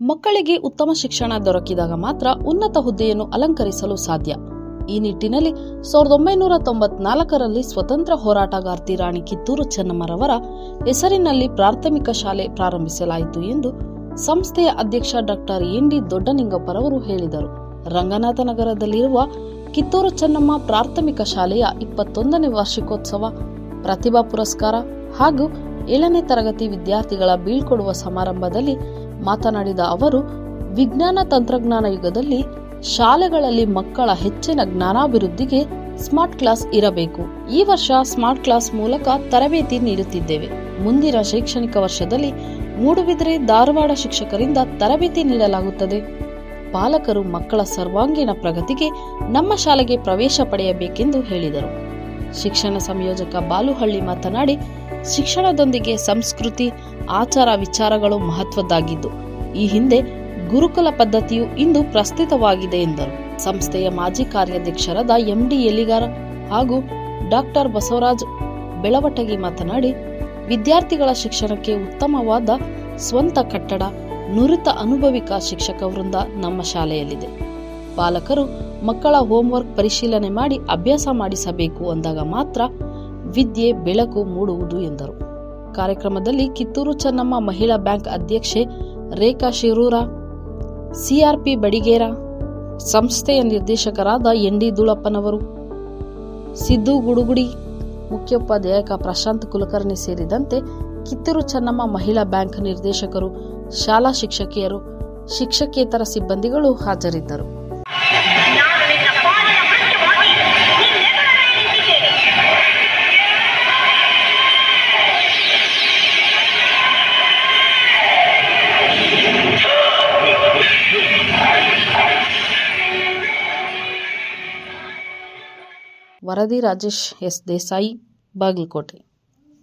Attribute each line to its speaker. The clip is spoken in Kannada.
Speaker 1: ಮಕ್ಕಳಿಗೆ ಉತ್ತಮ ಶಿಕ್ಷಣ ದೊರಕಿದಾಗ ಮಾತ್ರ ಉನ್ನತ ಹುದ್ದೆಯನ್ನು ಅಲಂಕರಿಸಲು ಸಾಧ್ಯ. ಈ ನಿಟ್ಟಿನಲ್ಲಿ 1994ರಲ್ಲಿ ಸ್ವತಂತ್ರ ಹೋರಾಟಗಾರ್ತಿ ರಾಣಿ ಕಿತ್ತೂರು ಚೆನ್ನಮ್ಮರವರ ಹೆಸರಿನಲ್ಲಿ ಪ್ರಾಥಮಿಕ ಶಾಲೆ ಪ್ರಾರಂಭಿಸಲಾಯಿತು ಎಂದು ಸಂಸ್ಥೆಯ ಅಧ್ಯಕ್ಷ ಡಾ ಎನ್ ಡಿ ದೊಡ್ಡನಿಂಗಪ್ಪರವರು ಹೇಳಿದರು. ರಂಗನಾಥನಗರದಲ್ಲಿರುವ ಕಿತ್ತೂರು ಚೆನ್ನಮ್ಮ ಪ್ರಾಥಮಿಕ ಶಾಲೆಯ 21ನೇ ವಾರ್ಷಿಕೋತ್ಸವ, ಪ್ರತಿಭಾ ಪುರಸ್ಕಾರ ಹಾಗೂ 7ನೇ ತರಗತಿ ವಿದ್ಯಾರ್ಥಿಗಳ ಬೀಳ್ಕೊಡುವ ಸಮಾರಂಭದಲ್ಲಿ ಮಾತನಾಡಿದ ಅವರು, ವಿಜ್ಞಾನ ತಂತ್ರಜ್ಞಾನ ಯುಗದಲ್ಲಿ ಶಾಲೆಗಳಲ್ಲಿ ಮಕ್ಕಳ ಹೆಚ್ಚಿನ ಜ್ಞಾನಾಭಿವೃದ್ಧಿಗೆ ಸ್ಮಾರ್ಟ್ ಕ್ಲಾಸ್ ಇರಬೇಕು. ಈ ವರ್ಷ ಸ್ಮಾರ್ಟ್ ಕ್ಲಾಸ್ ಮೂಲಕ ತರಬೇತಿ ನೀಡುತ್ತಿದ್ದೇವೆ. ಮುಂದಿನ ಶೈಕ್ಷಣಿಕ ವರ್ಷದಲ್ಲಿ ಮೂಡುಬಿದಿರೆ, ಧಾರವಾಡ ಶಿಕ್ಷಕರಿಂದ ತರಬೇತಿ ನೀಡಲಾಗುತ್ತದೆ. ಪಾಲಕರು ಮಕ್ಕಳ ಸರ್ವಾಂಗೀಣ ಪ್ರಗತಿಗೆ ನಮ್ಮ ಶಾಲೆಗೆ ಪ್ರವೇಶ ಪಡೆಯಬೇಕೆಂದು ಹೇಳಿದರು. ಶಿಕ್ಷಣ ಸಂಯೋಜಕ ಬಾಲುಹಳ್ಳಿ ಮಾತನಾಡಿ, ಶಿಕ್ಷಣದೊಂದಿಗೆ ಸಂಸ್ಕೃತಿ, ಆಚಾರ ವಿಚಾರಗಳು ಮಹತ್ವದ್ದಾಗಿದ್ದು, ಈ ಹಿಂದೆ ಗುರುಕುಲ ಪದ್ಧತಿಯು ಇಂದು ಪ್ರಸ್ತುತವಾಗಿದೆ ಎಂದರು. ಸಂಸ್ಥೆಯ ಮಾಜಿ ಕಾರ್ಯಾಧ್ಯಕ್ಷರಾದ ಎಂಡಿ ಎಲಿಗಾರ ಹಾಗೂ ಡಾಕ್ಟರ್ ಬಸವರಾಜ್ ಬೆಳವಟಗಿ ಮಾತನಾಡಿ, ವಿದ್ಯಾರ್ಥಿಗಳ ಶಿಕ್ಷಣಕ್ಕೆ ಉತ್ತಮವಾದ ಸ್ವಂತ ಕಟ್ಟಡ, ನುರಿತ ಅನುಭವಿಕ ಶಿಕ್ಷಕ ವೃಂದ ನಮ್ಮ ಶಾಲೆಯಲ್ಲಿದೆ. ಪಾಲಕರು ಮಕ್ಕಳ ಹೋಂವರ್ಕ್ ಪರಿಶೀಲನೆ ಮಾಡಿ ಅಭ್ಯಾಸ ಮಾಡಿಸಬೇಕು ಅಂದಾಗ ಮಾತ್ರ ವಿದ್ಯೆ ಬೆಳಕು ಮೂಡುವುದು ಎಂದರು. ಕಾರ್ಯಕ್ರಮದಲ್ಲಿ ಕಿತ್ತೂರು ಚೆನ್ನಮ್ಮ ಮಹಿಳಾ ಬ್ಯಾಂಕ್ ಅಧ್ಯಕ್ಷೆ ರೇಖಾ ಶಿರೂರ, ಸಿಆರ್ಪಿ ಬಡಿಗೇರ, ಸಂಸ್ಥೆಯ ನಿರ್ದೇಶಕರಾದ ಎನ್ ಡಿ ದುಳಪ್ಪನವರು, ಸಿದ್ದು ಗುಡುಗುಡಿ, ಮುಖ್ಯೋಪಾಧ್ಯಾಯಕ ಪ್ರಶಾಂತ್ ಕುಲಕರ್ಣಿ ಸೇರಿದಂತೆ ಕಿತ್ತೂರು ಚೆನ್ನಮ್ಮ ಮಹಿಳಾ ಬ್ಯಾಂಕ್ ನಿರ್ದೇಶಕರು, ಶಾಲಾ ಶಿಕ್ಷಕಿಯರು, ಶಿಕ್ಷಕೇತರ ಸಿಬ್ಬಂದಿಗಳು ಹಾಜರಿದ್ದರು. ವರದಿ ರಾಜೇಶ್ ಎಸ್ ದೇಸಾಯಿ, ಬಾಗಲಕೋಟೆ.